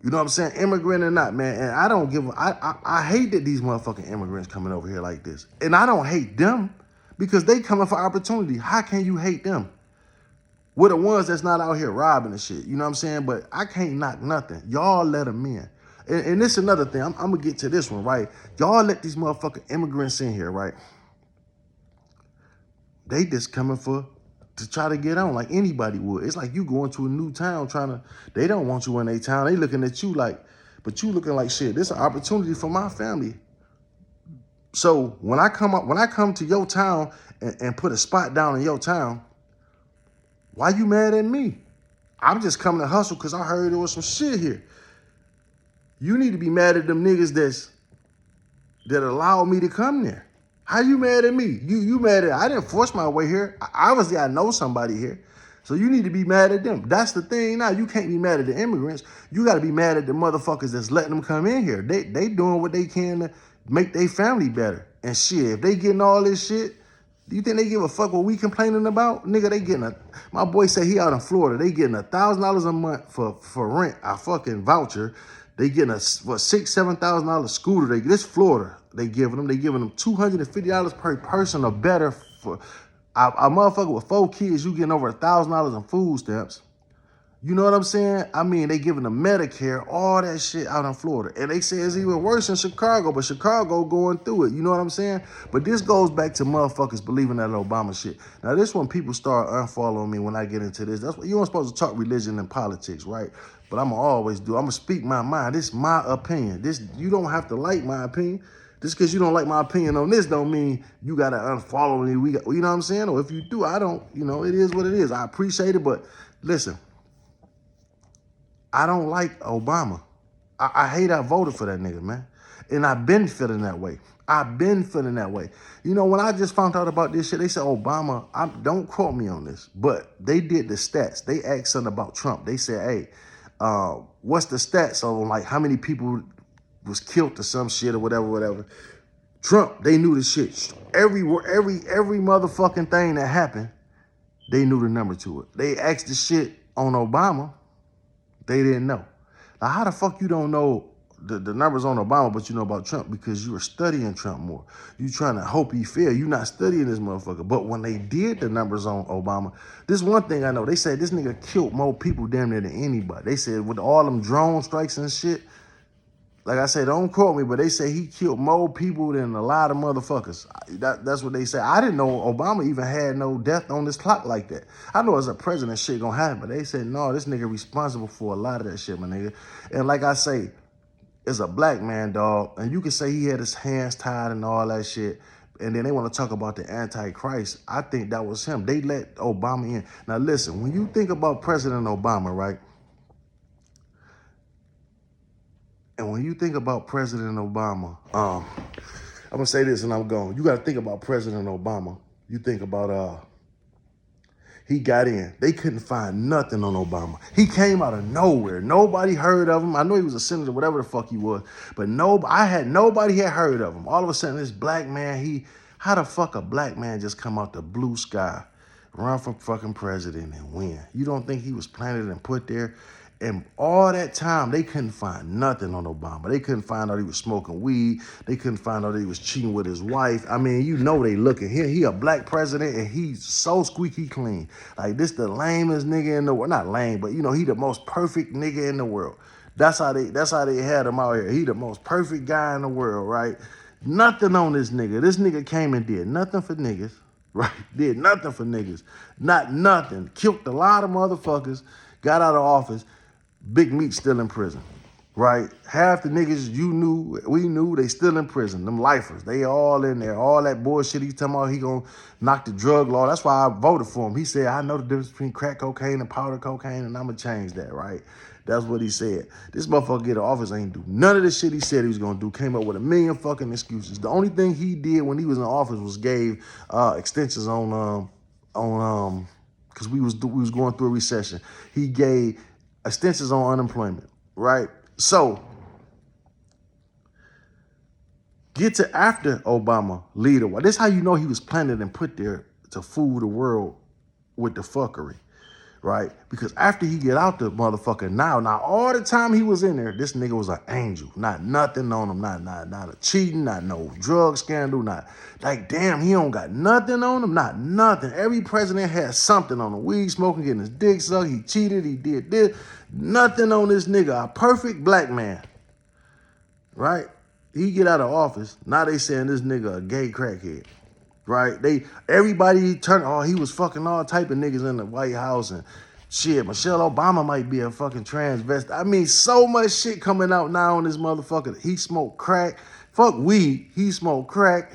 You know what I'm saying? Immigrant or not, man. And I don't give I hate that these motherfucking immigrants coming over here like this. And I don't hate them because they coming for opportunity. How can you hate them? We're the ones that's not out here robbing and shit. You know what I'm saying? But I can't knock nothing. Y'all let them in. And this is another thing. I'm going to get to this one, right? Y'all let these motherfucking immigrants in here, right? They just coming to try to get on like anybody would. It's like you going to a new town they don't want you in their town. They looking at you like, but you looking like shit. This is an opportunity for my family. So when I come to your town and put a spot down in your town, why you mad at me? I'm just coming to hustle because I heard there was some shit here. You need to be mad at them niggas that allowed me to come there. How you mad at me? You mad at, I didn't force my way here. Obviously, I know somebody here. So you need to be mad at them. That's the thing now. You can't be mad at the immigrants. You got to be mad at the motherfuckers that's letting them come in here. They doing what they can to make their family better. And shit, if they getting all this shit, do you think they give a fuck what we complaining about? Nigga, they getting my boy say he out in Florida. They getting $1,000 a month for rent, a fucking voucher. They getting $6,000-$7,000 scooter. This Florida, they giving them $250 per person or better for a motherfucker with 4 kids. You getting over $1,000 in food stamps. You know what I'm saying? I mean, they giving them Medicare, all that shit out in Florida. And they say it's even worse in Chicago, but Chicago going through it. You know what I'm saying? But this goes back to motherfuckers believing that Obama shit. Now, this when people start unfollowing me when I get into this. That's what you ain't supposed to talk religion and politics, right? But I'm going to always do. I'm going to speak my mind. This is my opinion. You don't have to like my opinion. Just because you don't like my opinion on this don't mean you got to unfollow me. You know what I'm saying? Or if you do, I don't. You know, it is what it is. I appreciate it, but listen. I don't like Obama. I hate I voted for that nigga, man. And I've been feeling that way. You know, when I just found out about this shit, they said Obama, don't quote me on this, but they did the stats. They asked something about Trump. They said, hey, what's the stats on like how many people was killed or some shit or whatever. Trump, they knew the shit. Every motherfucking thing that happened, they knew the number to it. They asked the shit on Obama. They didn't know. Now, how the fuck you don't know the numbers on Obama, but you know about Trump? Because you were studying Trump more. You trying to hope he fail. You not studying this motherfucker. But when they did the numbers on Obama, this one thing I know. They said this nigga killed more people damn near than anybody. They said with all them drone strikes and shit, like I said, don't quote me, but they say he killed more people than a lot of motherfuckers. That's what they say. I didn't know Obama even had no death on this clock like that. I know as a president shit gonna happen, but they said, no, this nigga responsible for a lot of that shit, my nigga. And like I say, as a black man, dog, and you can say he had his hands tied and all that shit, and then they want to talk about the Antichrist. I think that was him. They let Obama in. Now listen, when you think about President Obama, right? And when you think about President Obama, I'm going to say this and I'm going. You got to think about President Obama. You think about, he got in. They couldn't find nothing on Obama. He came out of nowhere. Nobody heard of him. I know he was a senator, whatever the fuck he was. But nobody had heard of him. All of a sudden, this black man, how the fuck a black man just come out the blue sky, run for fucking president and win? You don't think he was planted and put there? And all that time, they couldn't find nothing on Obama. They couldn't find out he was smoking weed. They couldn't find out he was cheating with his wife. I mean, you know they looking. He a black president, and he's so squeaky clean. Like, this the lamest nigga in the world. Not lame, but, you know, he the most perfect nigga in the world. That's how they had him out here. He the most perfect guy in the world, right? Nothing on this nigga. This nigga came and did nothing for niggas, right? Did nothing for niggas. Not nothing. Killed a lot of motherfuckers, got out of office. Big Meat still in prison, right? Half the niggas we knew, they still in prison. Them lifers, they all in there. All that bullshit he's talking about, he gonna knock the drug law. That's why I voted for him. He said, I know the difference between crack cocaine and powder cocaine, and I'm gonna change that, right? That's what he said. This motherfucker get in office ain't do none of the shit he said he was gonna do. Came up with a million fucking excuses. The only thing he did when he was in office was gave extensions on because we was going through a recession. He gave extensions on unemployment, right? So get to after Obama leader. This is how you know he was planted and put there to fool the world with the fuckery, right? Because after he get out the motherfucker, now all the time he was in there, this nigga was an angel. Not nothing on him, not a cheating, not no drug scandal, not like, damn, he don't got nothing on him, not nothing. Every president has something on him. Weed smoking, getting his dick sucked, he cheated, he did this. Nothing on this nigga, a perfect black man, right? He get out of office, now they saying this nigga a gay crackhead. Right? Everybody turned, he was fucking all type of niggas in the White House and shit. Michelle Obama might be a fucking transvestite. I mean, so much shit coming out now on this motherfucker. He smoked crack. Fuck weed. He smoked crack.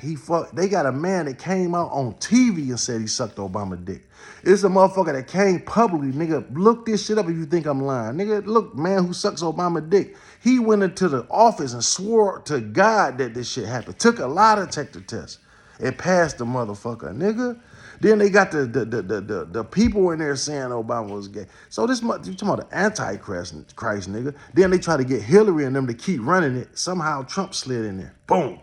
They got a man that came out on TV and said he sucked Obama dick. It's a motherfucker that came publicly, nigga. Look this shit up if you think I'm lying. Nigga, look, man who sucks Obama dick. He went into the office and swore to God that this shit happened. Took a lie detector test. It passed the motherfucker, nigga. Then they got the people in there saying Obama was gay. So you talking about the Antichrist, nigga. Then they try to get Hillary and them to keep running it. Somehow Trump slid in there. Boom.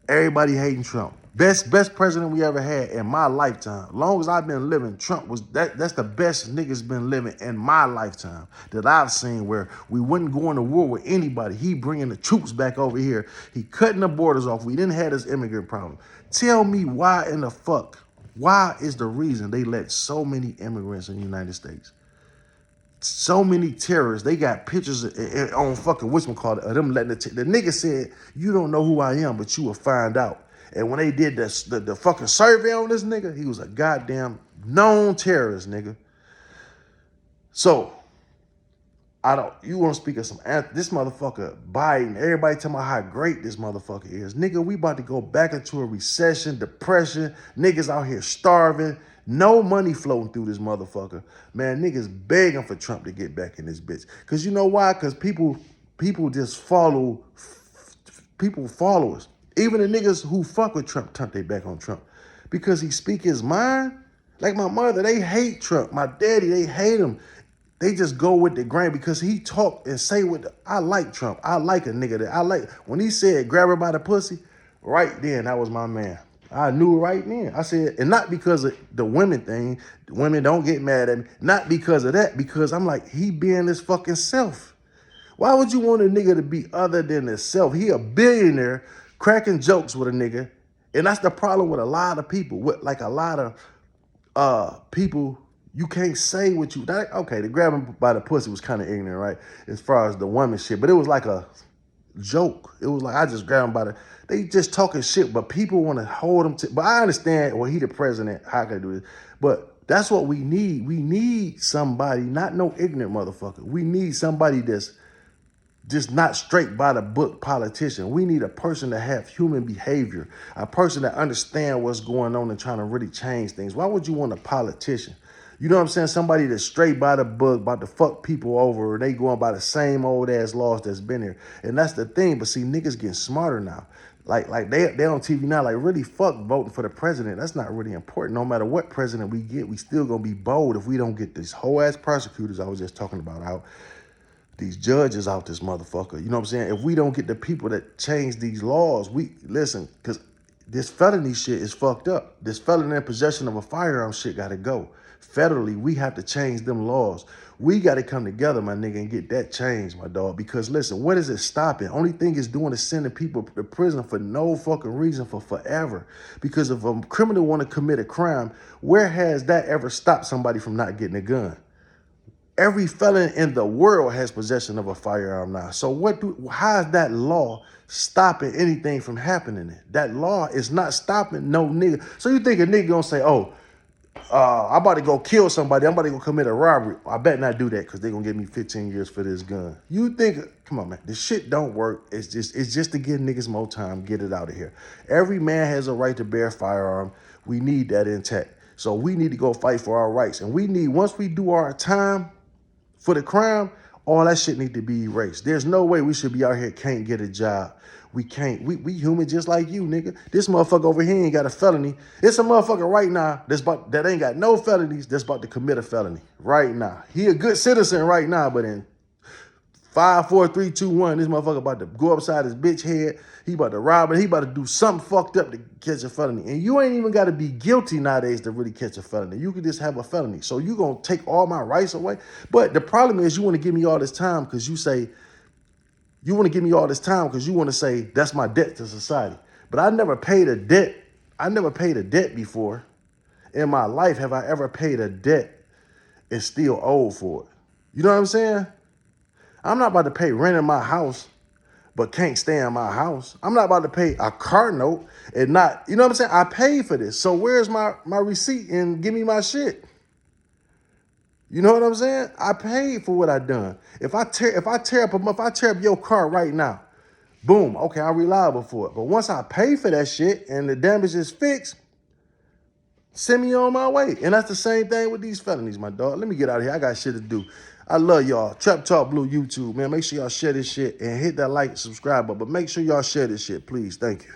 Everybody hating Trump. Best president we ever had in my lifetime. Long as I've been living, Trump was that's the best niggas been living in my lifetime that I've seen, where we wouldn't go into war with anybody. He bringing the troops back over here. He cutting the borders off. We didn't have this immigrant problem. Tell me why in the fuck? Why is the reason they let so many immigrants in the United States? So many terrorists. They got pictures on fucking whatchamacallit of them letting the nigga said, you don't know who I am, but you will find out. And when they did the fucking survey on this nigga, he was a goddamn known terrorist, nigga. So, you want to speak of this motherfucker Biden, everybody tell me how great this motherfucker is. Nigga, we about to go back into a recession, depression, niggas out here starving, no money floating through this motherfucker. Man, niggas begging for Trump to get back in this bitch. Because you know why? Because people just follow us. Even the niggas who fuck with Trump turn their back on Trump. Because he speak his mind. Like my mother, they hate Trump. My daddy, they hate him. They just go with the grain because he talk and say I like Trump. I like a nigga that I like. When he said grab her by the pussy, right then, that was my man. I knew right then. I said, and not because of the women thing. The women don't get mad at me. Not because of that, because I'm like, he being his fucking self. Why would you want a nigga to be other than himself? He a billionaire cracking jokes with a nigga. And that's the problem with a lot of people. Like a lot of people, you can't say what you... Okay, the grabbing by the pussy was kind of ignorant, right? As far as the woman shit. But it was like a joke. It was like, I just grabbed him by the... They just talking shit, but people want to hold him to... But I understand, well, he the president. How can I do this? But that's what we need. We need somebody, not no ignorant motherfucker. We need somebody that's just not straight by the book politician. We need a person that have human behavior, a person that understand what's going on and trying to really change things. Why would you want a politician? You know what I'm saying? Somebody that's straight by the book, about to fuck people over, and they going by the same old ass laws that's been here. And that's the thing. But see, niggas getting smarter now. Like they on TV now, like really fuck voting for the president. That's not really important. No matter what president we get, we still gonna be bold if we don't get these whole ass prosecutors I was just talking about out. These judges out this motherfucker. You know what I'm saying? If we don't get the people that change these laws, listen, because this felony shit is fucked up. This felon in possession of a firearm shit gotta go. Federally, we have to change them laws. We gotta come together, my nigga, and get that changed, my dog. Because listen, what is it stopping? Only thing it's doing is sending people to prison for no fucking reason for forever. Because if a criminal wanna commit a crime, where has that ever stopped somebody from not getting a gun? Every felon in the world has possession of a firearm now. So how is that law stopping anything from happening? That law is not stopping no nigga. So you think a nigga gonna say, oh, I'm about to go kill somebody. I'm about to go commit a robbery. I bet not do that because they're going to give me 15 years for this gun. You think, come on, man, this shit don't work. It's just to give niggas more time, get it out of here. Every man has a right to bear a firearm. We need that intact. So we need to go fight for our rights. And once we do our time for the crime, all that shit need to be erased. There's no way we should be out here, can't get a job. We can't. We human just like you, nigga. This motherfucker over here ain't got a felony. It's a motherfucker right now that ain't got no felonies that's about to commit a felony right now. He a good citizen right now, but in 5, 4, 3, 2, 1, this motherfucker about to go upside his bitch head. He about to rob it. He about to do something fucked up to catch a felony. And you ain't even got to be guilty nowadays to really catch a felony. You can just have a felony. So you going to take all my rights away? But the problem is you want to give me all this time because you say, you want to give me all this time because you want to say that's my debt to society. But I never paid a debt. I never paid a debt before. In my life, have I ever paid a debt and still owed for it? You know what I'm saying? I'm not about to pay rent in my house, but can't stay in my house. I'm not about to pay a car note and not, you know what I'm saying? I paid for this. So where's my receipt and give me my shit? You know what I'm saying? I paid for what I done. If I tear up your car right now, boom, okay, I'm reliable for it. But once I pay for that shit and the damage is fixed, send me on my way. And that's the same thing with these felonies, my dog. Let me get out of here. I got shit to do. I love y'all. Trap Talk Blue YouTube, man. Make sure y'all share this shit and hit that like and subscribe button. But make sure y'all share this shit, please. Thank you.